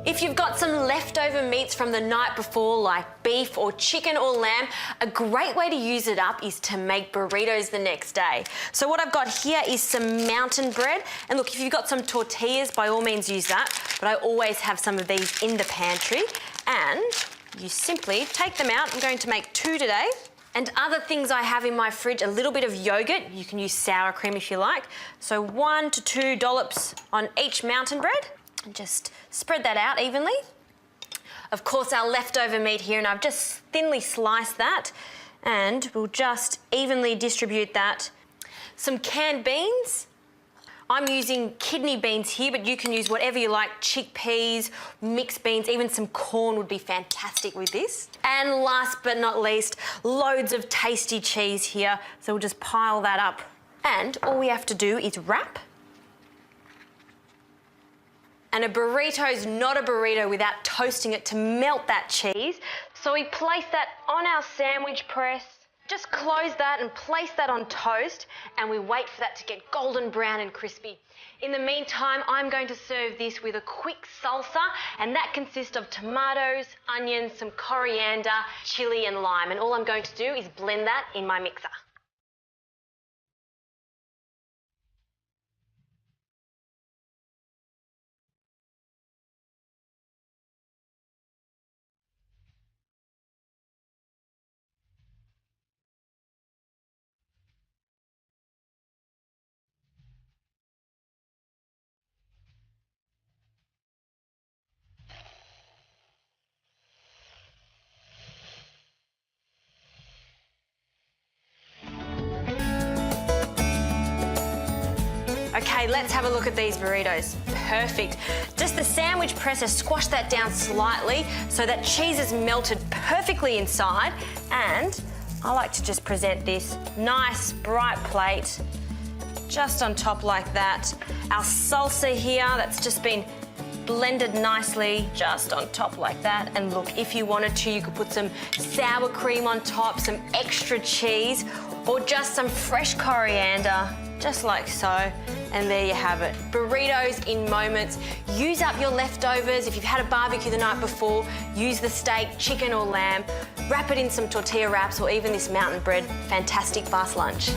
If you've got some leftover meats from the night before, like beef or chicken or lamb, a great way to use it up is to make burritos the next day. So what I've got here is some mountain bread. And look, if you've got some tortillas, by all means use that. But I always have some of these in the pantry. And you simply take them out. I'm going to make 2 today. And other things I have in my fridge, a little bit of yogurt. You can use sour cream if you like. So 1 to 2 dollops on each mountain bread. And just spread that out evenly. Of course, our leftover meat here, and I've just thinly sliced that, and we'll just evenly distribute that. Some canned beans. I'm using kidney beans here, but you can use whatever you like, chickpeas, mixed beans, even some corn would be fantastic with this. And last but not least, loads of tasty cheese here. So we'll just pile that up. And all we have to do is wrap. And a burrito's not a burrito without toasting it to melt that cheese. So we place that on our sandwich press, just close that and place that on toast, and we wait for that to get golden brown and crispy. In the meantime, I'm going to serve this with a quick salsa, and that consists of tomatoes, onions, some coriander, chili and lime. And all I'm going to do is blend that in my mixer. Okay, let's have a look at these burritos. Perfect. Just the sandwich presser, squash that down slightly so that cheese is melted perfectly inside. And I like to just present this nice, bright plate just on top like that. Our salsa here, that's just been blended nicely just on top like that. And look, if you wanted to, you could put some sour cream on top, some extra cheese, or just some fresh coriander, just like so. And there you have it. Burritos in moments. Use up your leftovers. If you've had a barbecue the night before, use the steak, chicken or lamb, wrap it in some tortilla wraps or even this mountain bread. Fantastic fast lunch.